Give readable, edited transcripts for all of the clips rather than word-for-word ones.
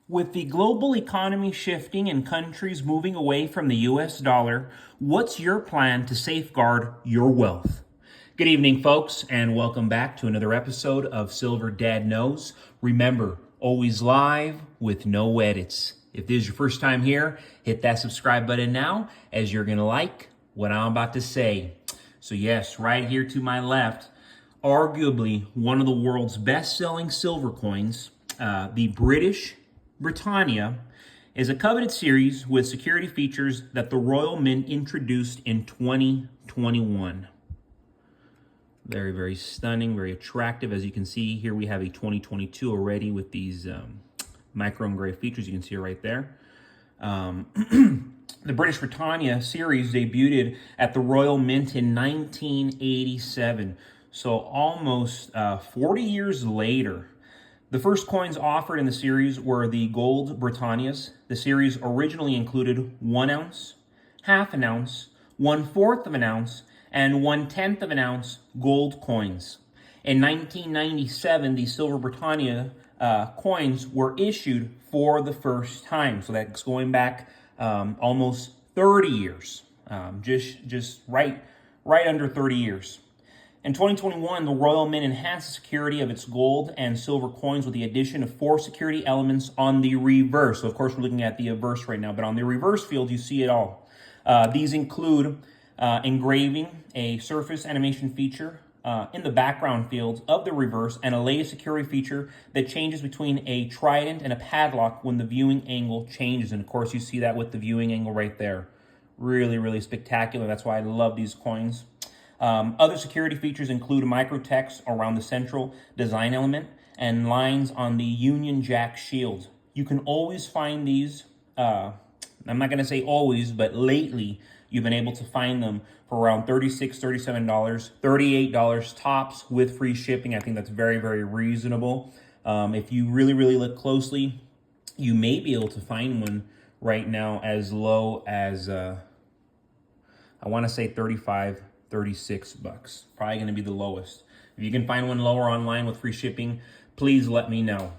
With the global economy shifting and countries moving away from the US dollar, what's your plan to safeguard your wealth? Good evening, folks, and welcome back to another episode of Silver Dad Knows. Remember, always live with no edits. If this is your first time here, hit that subscribe button now, as you're going to like what I'm about to say. So yes, right here to my left, arguably one of the world's best-selling silver coins, the British Britannia, is a coveted series with security features that the Royal Mint introduced in 2021. Very, very stunning, very attractive. As you can see here, we have a 2022 already with these micro engraved features. You can see it right there. The British Britannia series debuted at the Royal Mint in 1987. So almost 40 years later. The first coins offered in the series were the Gold Britannias. The series originally included 1 ounce, half an ounce, 1/4 of an ounce, and 1/10 of an ounce gold coins. In 1997, the Silver Britannia coins were issued for the first time. So that's going back almost 30 years, just right under 30 years. In 2021, the Royal Mint enhanced the security of its gold and silver coins with the addition of 4 security elements on the reverse. So, of course, we're looking at the reverse right now, but on the reverse field, you see it all. These include engraving, a surface animation feature in the background field of the reverse, and a latest security feature that changes between a trident and a padlock when the viewing angle changes. And, of course, you see that with the viewing angle right there. Really, really spectacular. That's why I love these coins. Other security features include micro text around the central design element and lines on the Union Jack shield. You can always find these, I'm not going to say always, but lately you've been able to find them for around $36, $37, $38 tops with free shipping. I think that's very, very reasonable. If you really, really look closely, you may be able to find one right now as low as, I want to say 36 bucks. Probably going to be the lowest. If you can find one lower online with free shipping, please let me know.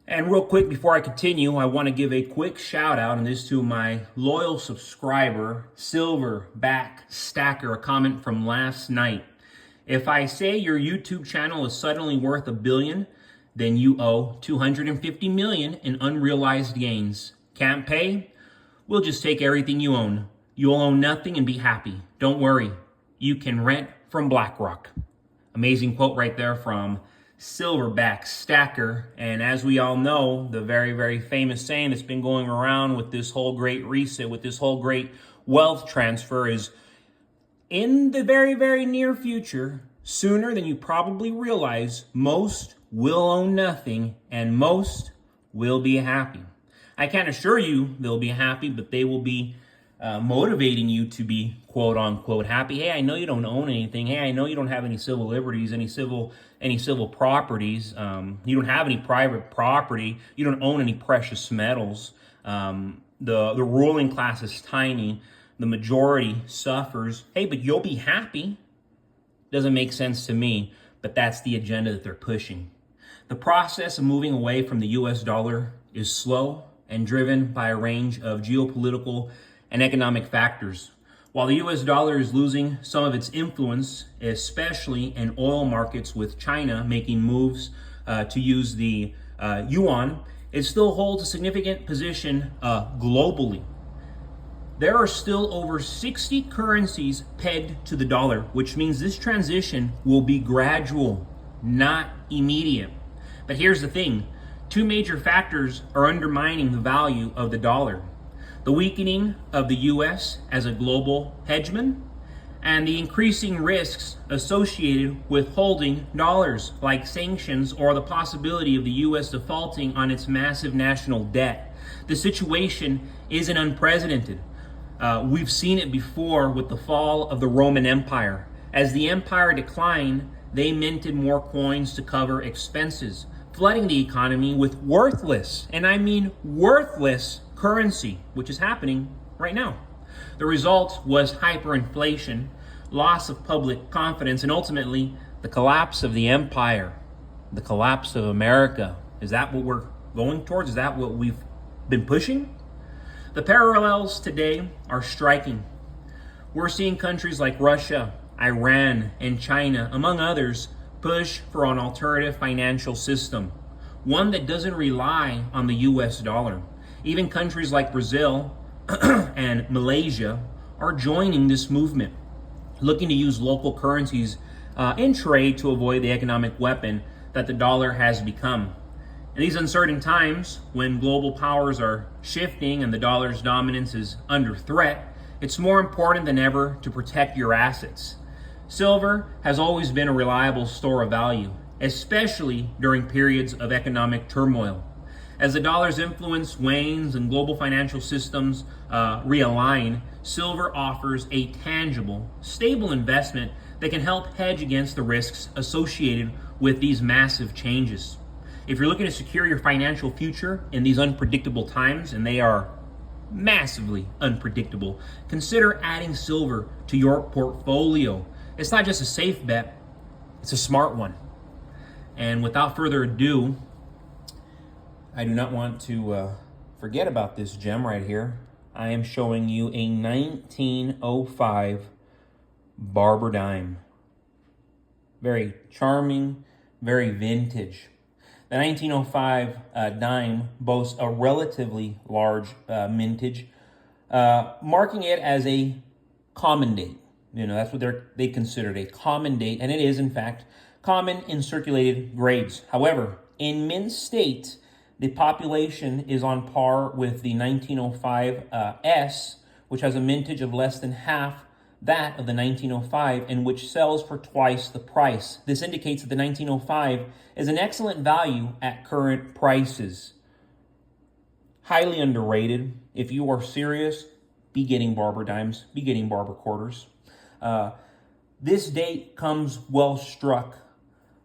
And real quick, before I continue, I want to give a quick shout out, and this to my loyal subscriber, Silverback Stacker, a comment from last night. If I say your YouTube channel is suddenly worth $1 billion, then you owe $250 million in unrealized gains. Can't pay? We'll just take everything you own. You'll own nothing and be happy. Don't worry. You can rent from BlackRock. Amazing quote right there from Silverback Stacker. And as we all know, the very, very famous saying that's been going around with this whole great reset, with this whole great wealth transfer is, in the very, very near future, sooner than you probably realize, most will own nothing and most will be happy. I can't assure you they'll be happy, but they will be motivating you to be quote unquote happy. Hey, I know you don't own anything. Hey, I know you don't have any civil liberties, any civil properties. You don't have any private property. You don't own any precious metals. The ruling class is tiny. The majority suffers. Hey, but you'll be happy. Doesn't make sense to me, but that's the agenda that they're pushing. The process of moving away from the US dollar is slow and driven by a range of geopolitical and economic factors. While the US dollar is losing some of its influence, especially in oil markets with China making moves to use the yuan, it still holds a significant position globally. There are still over 60 currencies pegged to the dollar, which means this transition will be gradual, not immediate. But here's the thing, 2 major factors are undermining the value of the dollar. The weakening of the U.S. as a global hegemon, and the increasing risks associated with holding dollars, like sanctions or the possibility of the U.S. defaulting on its massive national debt. The situation isn't unprecedented. We've seen it before with the fall of the Roman Empire. As the empire declined, they minted more coins to cover expenses, flooding the economy with worthless, and I mean worthless, currency, which is happening right now. The result was hyperinflation, loss of public confidence, and ultimately the collapse of the empire, the collapse of America. Is that what we're going towards? Is that what we've been pushing? The parallels today are striking. We're seeing countries like Russia, Iran, and China, among others, push for an alternative financial system, one that doesn't rely on the US dollar. Even countries like Brazil and Malaysia are joining this movement, looking to use local currencies in trade to avoid the economic weapon that the dollar has become. In these uncertain times, when global powers are shifting and the dollar's dominance is under threat, it's more important than ever to protect your assets. Silver has always been a reliable store of value, especially during periods of economic turmoil. As the dollar's influence wanes and global financial systems realign, silver offers a tangible, stable investment that can help hedge against the risks associated with these massive changes. If you're looking to secure your financial future in these unpredictable times, and they are massively unpredictable, consider adding silver to your portfolio. It's not just a safe bet, it's a smart one. And without further ado, I do not want to forget about this gem right here. I am showing you a 1905 Barber dime. Very charming, very vintage. The 1905 dime boasts a relatively large mintage, marking it as a common date. You know, that's what they considered a common date, and it is, in fact, common in circulated grades. However, in mint state, the population is on par with the 1905 S, which has a mintage of less than half that of the 1905, and which sells for twice the price. This indicates that the 1905 is an excellent value at current prices. Highly underrated. If you are serious, be getting Barber dimes, be getting Barber quarters. This date comes well struck.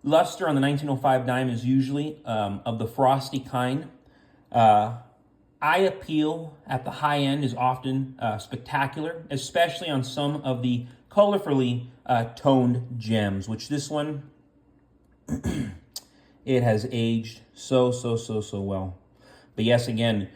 Luster on the 1905 dime is usually of the frosty kind. Eye appeal at the high end is often spectacular, especially on some of the colorfully toned gems, which this one, it has aged so well. But yes, again,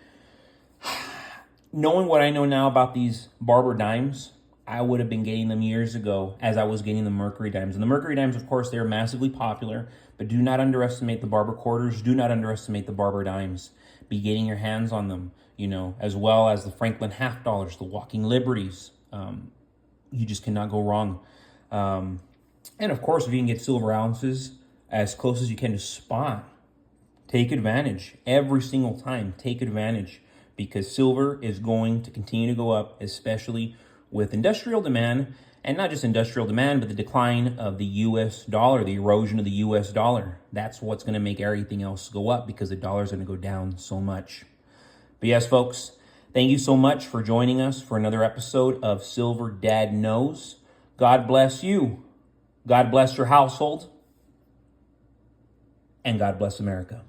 knowing what I know now about these Barber dimes, I would have been getting them years ago as I was getting the Mercury dimes. And the Mercury dimes, of course, they're massively popular, but do not underestimate the Barber quarters. Do not underestimate the Barber dimes. Be getting your hands on them, you know, as well as the Franklin half dollars, the Walking Liberties. You just cannot go wrong. And of course, if you can get silver ounces as close as you can to spot, take advantage every single time. Take advantage, because silver is going to continue to go up, especially with industrial demand, and not just industrial demand, but the decline of the US dollar, the erosion of the US dollar. That's what's going to make everything else go up, because the dollar is going to go down so much. But yes, folks, thank you so much for joining us for another episode of Silver Dad Knows. God bless you. God bless your household. And God bless America.